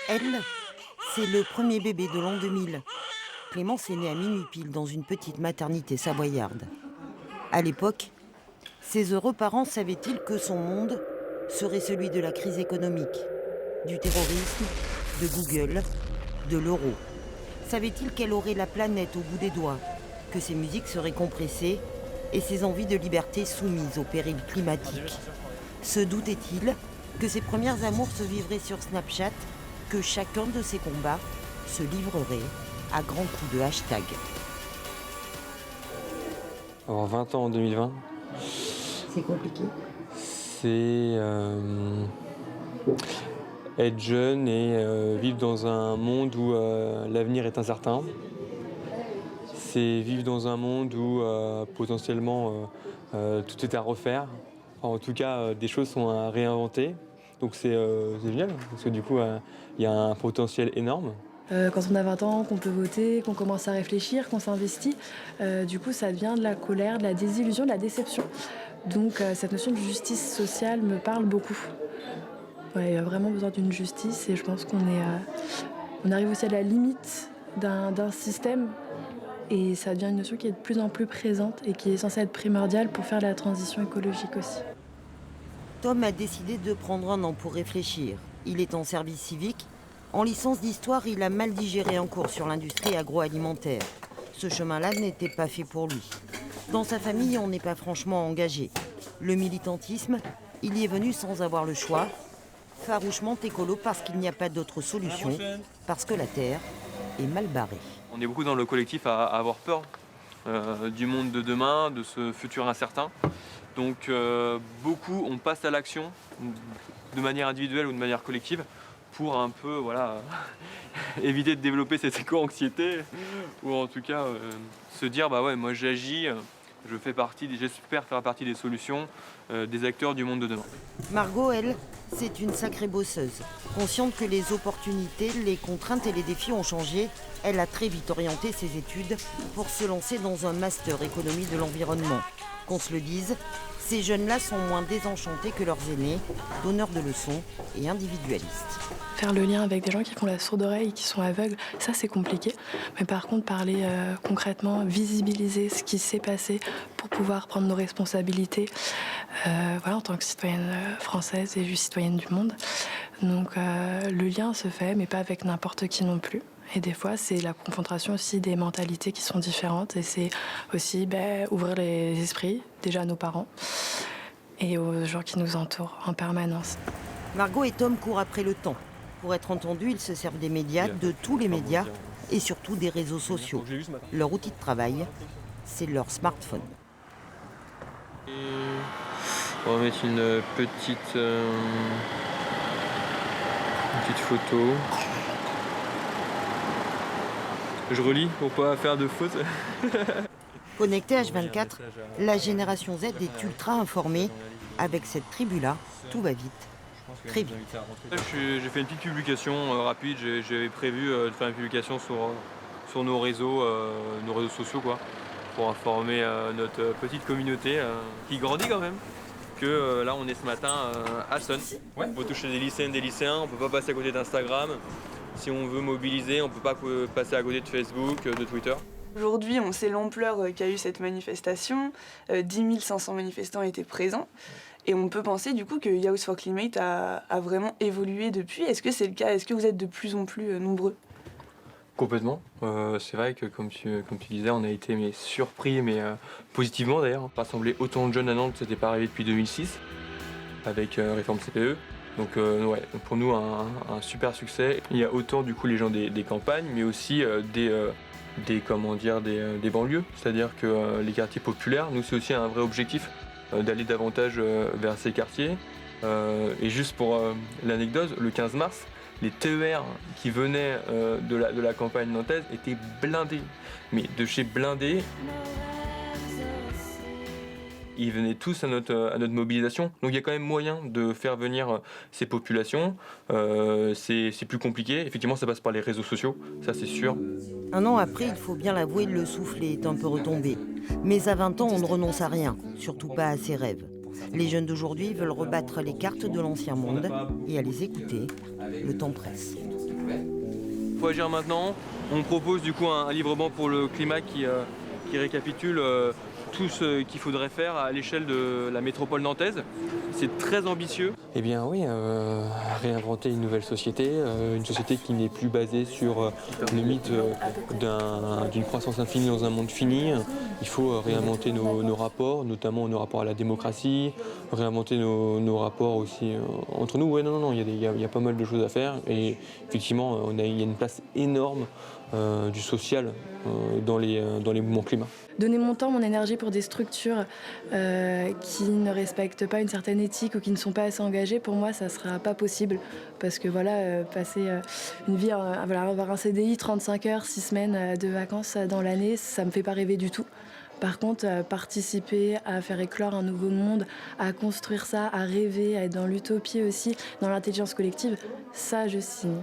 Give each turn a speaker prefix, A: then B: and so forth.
A: Elle, c'est le premier bébé de l'an 2000. Clémence est née à minuit pile dans une petite maternité savoyarde. À l'époque, ses heureux parents savaient-ils que son monde serait celui de la crise économique, du terrorisme, de Google, de l'euro? Savait-il qu'elle aurait la planète au bout des doigts, que ses musiques seraient compressées et ses envies de liberté soumises aux périls climatiques? Se doutait-il que ses premières amours se vivraient sur Snapchat, que chacun de ses combats se livrerait à grands coups de hashtag?
B: Avoir 20 ans en 2020,
A: C'est compliqué.
B: c'est être jeune et vivre dans un monde où l'avenir est incertain. C'est vivre dans un monde où potentiellement tout est à refaire. Enfin, en tout cas, des choses sont à réinventer. Donc c'est génial, parce que du coup, il y a un potentiel énorme.
C: Quand on a 20 ans, qu'on peut voter, qu'on commence à réfléchir, qu'on s'investit, du coup ça devient de la colère, de la désillusion, de la déception. Donc cette notion de justice sociale me parle beaucoup. Ouais, il y a vraiment besoin d'une justice et je pense on arrive aussi à la limite d'un système et ça devient une notion qui est de plus en plus présente et qui est censée être primordiale pour faire la transition écologique aussi.
A: Tom a décidé de prendre un an pour réfléchir. Il est en service civique. En licence d'histoire, il a mal digéré un cours sur l'industrie agroalimentaire. Ce chemin-là n'était pas fait pour lui. Dans sa famille, on n'est pas franchement engagé. Le militantisme, il y est venu sans avoir le choix. Farouchement écolo parce qu'il n'y a pas d'autre solution, parce que la terre est mal barrée.
B: On est beaucoup dans le collectif à avoir peur du monde de demain, de ce futur incertain. Donc beaucoup, on passe à l'action de manière individuelle ou de manière collective pour un peu éviter de développer cette éco-anxiété ou en tout cas se dire bah ouais, moi j'agis, j'espère faire partie des solutions des acteurs du monde de demain.
A: Margot, elle, c'est une sacrée bosseuse. Consciente que les opportunités, les contraintes et les défis ont changé, elle a très vite orienté ses études pour se lancer dans un master économie de l'environnement. Qu'on se le dise, ces jeunes-là sont moins désenchantés que leurs aînés, donneurs de leçons et individualistes.
C: Faire le lien avec des gens qui font la sourde oreille, qui sont aveugles, ça c'est compliqué. Mais par contre, parler concrètement, visibiliser ce qui s'est passé pour pouvoir prendre nos responsabilités en tant que citoyenne française et citoyenne du monde. Donc le lien se fait, mais pas avec n'importe qui non plus. Et des fois, c'est la confrontation aussi des mentalités qui sont différentes. Et c'est aussi ouvrir les esprits, déjà à nos parents et aux gens qui nous entourent en permanence.
A: Margot et Tom courent après le temps. Pour être entendus, ils se servent des médias, de tous les médias, et surtout des réseaux sociaux. Leur outil de travail, c'est leur smartphone.
B: On va mettre une petite photo. Je relis pour pas faire de fautes.
A: Connectée H24, la génération Z est ultra informée. Avec cette tribu-là, tout va vite, très vite.
B: J'ai fait une petite publication rapide. J'avais prévu de faire une publication sur nos réseaux sociaux, quoi, pour informer notre petite communauté qui grandit quand même. Que là, on est ce matin à Sonne. Ouais. On peut toucher des lycéennes, des lycéens. On peut pas passer à côté d'Instagram. Si on veut mobiliser, on peut pas passer à côté de Facebook, de Twitter.
D: Aujourd'hui, on sait l'ampleur qu'a eu cette manifestation. 10 500 manifestants étaient présents. Et on peut penser du coup que Youth for Climate a vraiment évolué depuis. Est-ce que c'est le cas? Est-ce que vous êtes de plus en plus nombreux?
B: Complètement. C'est vrai que comme tu disais, on a été surpris, positivement d'ailleurs. Rassembler autant de jeunes à Nantes, c'était pas arrivé depuis 2006, avec réforme CPE. Donc pour nous un super succès. Il y a autant du coup les gens des campagnes, mais aussi des banlieues. C'est-à-dire que les quartiers populaires, nous c'est aussi un vrai objectif d'aller davantage vers ces quartiers. Et juste pour l'anecdote, le 15 mars, les TER qui venaient de la campagne nantaise étaient blindés. Mais de chez blindés, ils venaient tous à notre mobilisation. Donc il y a quand même moyen de faire venir ces populations. C'est plus compliqué. Effectivement, ça passe par les réseaux sociaux, ça c'est sûr.
A: Un an après, il faut bien l'avouer, le souffle est un peu retombé. Mais à 20 ans, on ne renonce à rien, surtout pas à ses rêves. Les jeunes d'aujourd'hui veulent rebattre les cartes de l'ancien monde et à les écouter, le temps presse.
B: Il faut agir maintenant. On propose du coup un livre blanc pour le climat qui récapitule tout ce qu'il faudrait faire à l'échelle de la métropole nantaise. C'est très ambitieux. Eh bien oui, réinventer une nouvelle société, une société qui n'est plus basée sur le mythe d'une croissance infinie dans un monde fini. Il faut réinventer nos rapports, notamment nos rapports à la démocratie, réinventer nos rapports aussi entre nous. Ouais, non, il y a pas mal de choses à faire et effectivement, il y a une place énorme du social dans les mouvements climat.
C: Donner mon temps, mon énergie pour des structures qui ne respectent pas une certaine éthique ou qui ne sont pas assez engagées, pour moi, ça ne sera pas possible. Parce que passer une vie, avoir un CDI, 35 heures, 6 semaines de vacances dans l'année, ça ne me fait pas rêver du tout. Par contre, participer à faire éclore un nouveau monde, à construire ça, à rêver, à être dans l'utopie aussi, dans l'intelligence collective, ça, je signe.